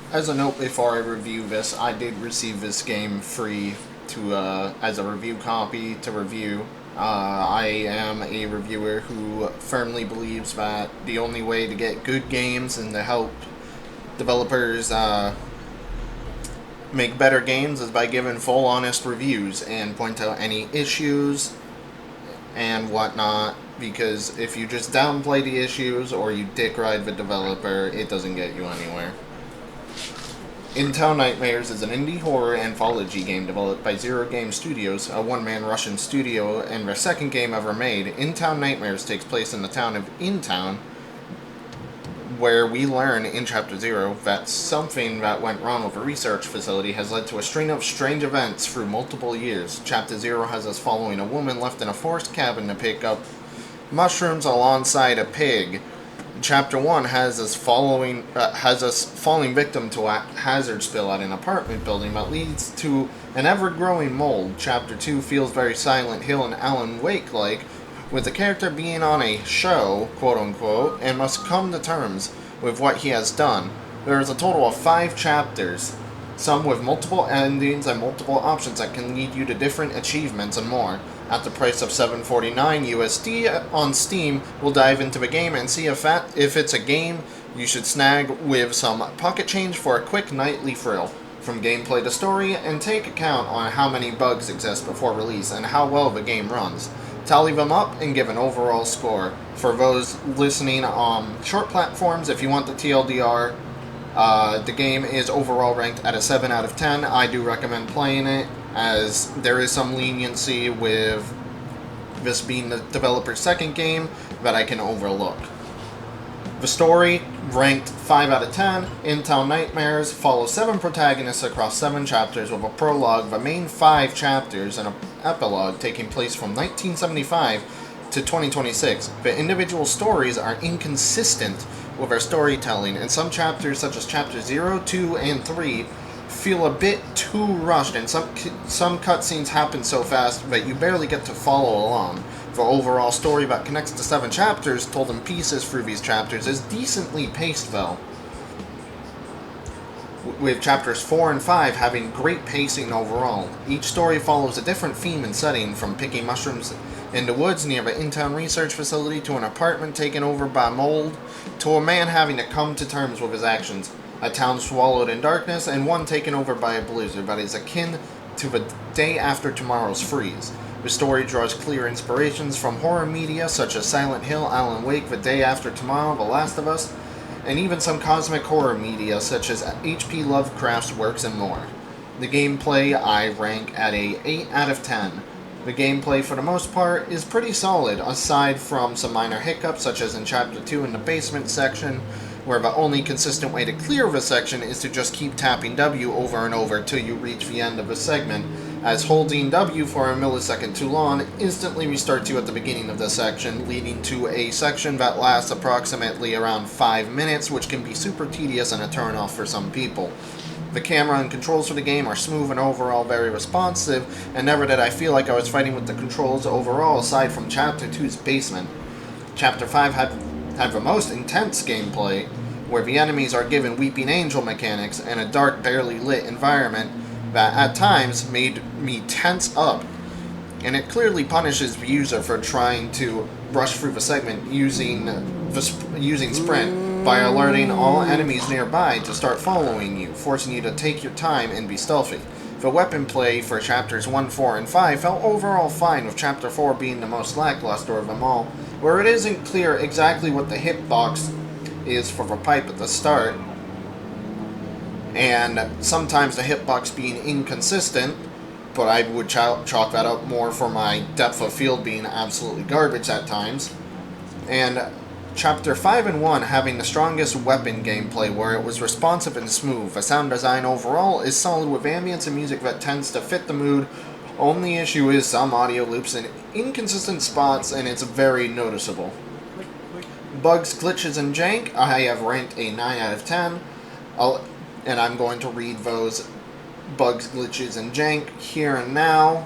As a note before I review this, I did receive this game free to as a review copy to review. I am a reviewer who firmly believes that the only way to get good games and to help developers make better games is by giving full, honest reviews and point out any issues and whatnot. Because if you just downplay the issues or you dick ride the developer, it doesn't get you anywhere. Intown Nightmares is an indie horror anthology game developed by Zero Game Studios, a one-man Russian studio, and their second game ever made. Intown Nightmares takes place in the town of Intown, where we learn in Chapter 0 that something that went wrong with a research facility has led to a string of strange events through multiple years. Chapter 0 has us following a woman left in a forced cabin to pick up mushrooms alongside a pig. Chapter 1 has us falling victim to a hazard spill at an apartment building that leads to an ever-growing mold. Chapter 2 feels very Silent Hill and Alan Wake-like, with the character being on a show, quote-unquote, and must come to terms with what he has done. There is a total of 5 chapters, some with multiple endings and multiple options that can lead you to different achievements and more. At the price of $7.49 USD on Steam, we'll dive into the game and see if it's a game you should snag with some pocket change for a quick nightly thrill. From gameplay to story, and take account on how many bugs exist before release and how well the game runs. Tally them up and give an overall score. For those listening on short platforms, if you want the TLDR, the game is overall ranked at a 7 out of 10. I do recommend playing it, as there is some leniency with this being the developer's second game that I can overlook. The story, ranked 5 out of 10, Intown Nightmares, follows 7 protagonists across 7 chapters with a prologue, the main 5 chapters, and an epilogue taking place from 1975 to 2026. The individual stories are inconsistent with our storytelling, and some chapters, such as chapters 0, 2, and 3, feel a bit too rushed, and some cutscenes happen so fast that you barely get to follow along. The overall story that connects to 7 chapters, told in pieces through these chapters, is decently paced though, with chapters 4 and 5 having great pacing overall. Each story follows a different theme and setting, from picking mushrooms in the woods near the Intown research facility to an apartment taken over by mold, to a man having to come to terms with his actions, a town swallowed in darkness, and one taken over by a blizzard that is akin to the day after tomorrow's freeze. The story draws clear inspirations from horror media such as Silent Hill, Alan Wake, The Day After Tomorrow, The Last of Us, and even some cosmic horror media such as H.P. Lovecraft's works and more. The gameplay I rank at a 8 out of 10. The gameplay for the most part is pretty solid, aside from some minor hiccups such as in Chapter 2 in the basement section, where the only consistent way to clear the section is to just keep tapping W over and over till you reach the end of the segment, as holding W for a millisecond too long instantly restarts you at the beginning of the section, leading to a section that lasts approximately around 5 minutes, which can be super tedious and a turn-off for some people. The camera and controls for the game are smooth and overall very responsive, and never did I feel like I was fighting with the controls overall, aside from Chapter 2's basement. Chapter 5 had the most intense gameplay, where the enemies are given Weeping Angel mechanics and a dark, barely lit environment that at times made me tense up, and it clearly punishes the user for trying to rush through the segment using sprint by alerting all enemies nearby to start following you, forcing you to take your time and be stealthy. The weapon play for chapters 1, 4, and 5 felt overall fine, with chapter 4 being the most lackluster of them all, where it isn't clear exactly what the hitbox is for the pipe at the start, and sometimes the hitbox being inconsistent, but I would chalk that up more for my depth of field being absolutely garbage at times. And Chapter 5 and 1 having the strongest weapon gameplay, where it was responsive and smooth. The sound design overall is solid, with ambience and music that tends to fit the mood. Only issue is some audio loops in inconsistent spots, and it's very noticeable. Bugs, glitches, and jank, I have ranked a 9 out of 10. And I'm going to read those bugs, glitches, and jank here and now,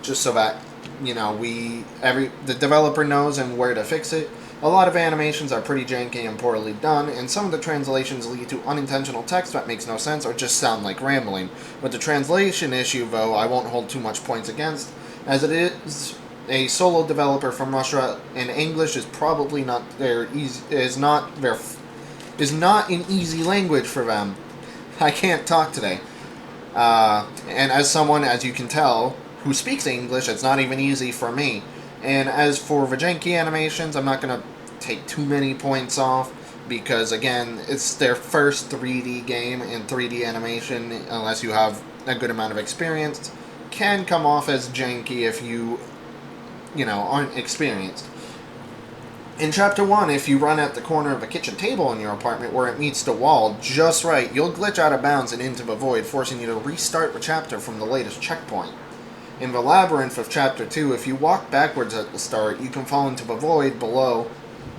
just so that, you know, the developer knows and where to fix it. A lot of animations are pretty janky and poorly done, and some of the translations lead to unintentional text that makes no sense or just sound like rambling. With the translation issue, though, I won't hold too much points against, as it is a solo developer from Russia, and English is probably not is not an easy language for them. I can't talk today. And as someone, as you can tell, who speaks English, it's not even easy for me. And as for the janky animations, I'm not going to take too many points off, because, again, it's their first 3D game, and 3D animation, unless you have a good amount of experience, can come off as janky if you aren't experienced. In Chapter 1, if you run at the corner of a kitchen table in your apartment where it meets the wall just right, you'll glitch out of bounds and into the void, forcing you to restart the chapter from the latest checkpoint. In the labyrinth of Chapter 2, if you walk backwards at the start, you can fall into the void below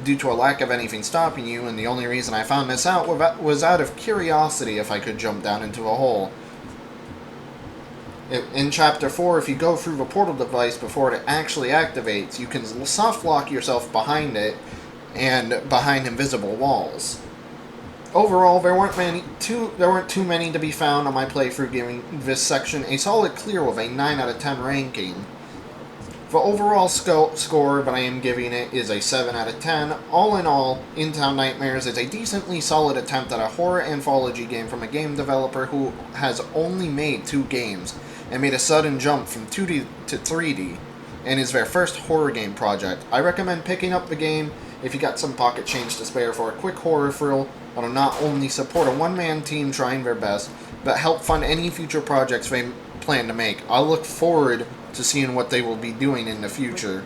due to a lack of anything stopping you, and the only reason I found this out was out of curiosity if I could jump down into a hole. In Chapter 4, if you go through the portal device before it actually activates, you can soft lock yourself behind it and behind invisible walls. Overall, there weren't too many to be found on my playthrough, giving this section a solid clear with a 9 out of 10 ranking. The overall score that I am giving it is a 7 out of 10. All in all, Intown Nightmares is a decently solid attempt at a horror anthology game from a game developer who has only made 2 games and made a sudden jump from 2D to 3D, and is their first horror game project. I recommend picking up the game if you got some pocket change to spare for a quick horror thrill that'll not only support a one-man team trying their best, but help fund any future projects they plan to make. I look forward to seeing what they will be doing in the future.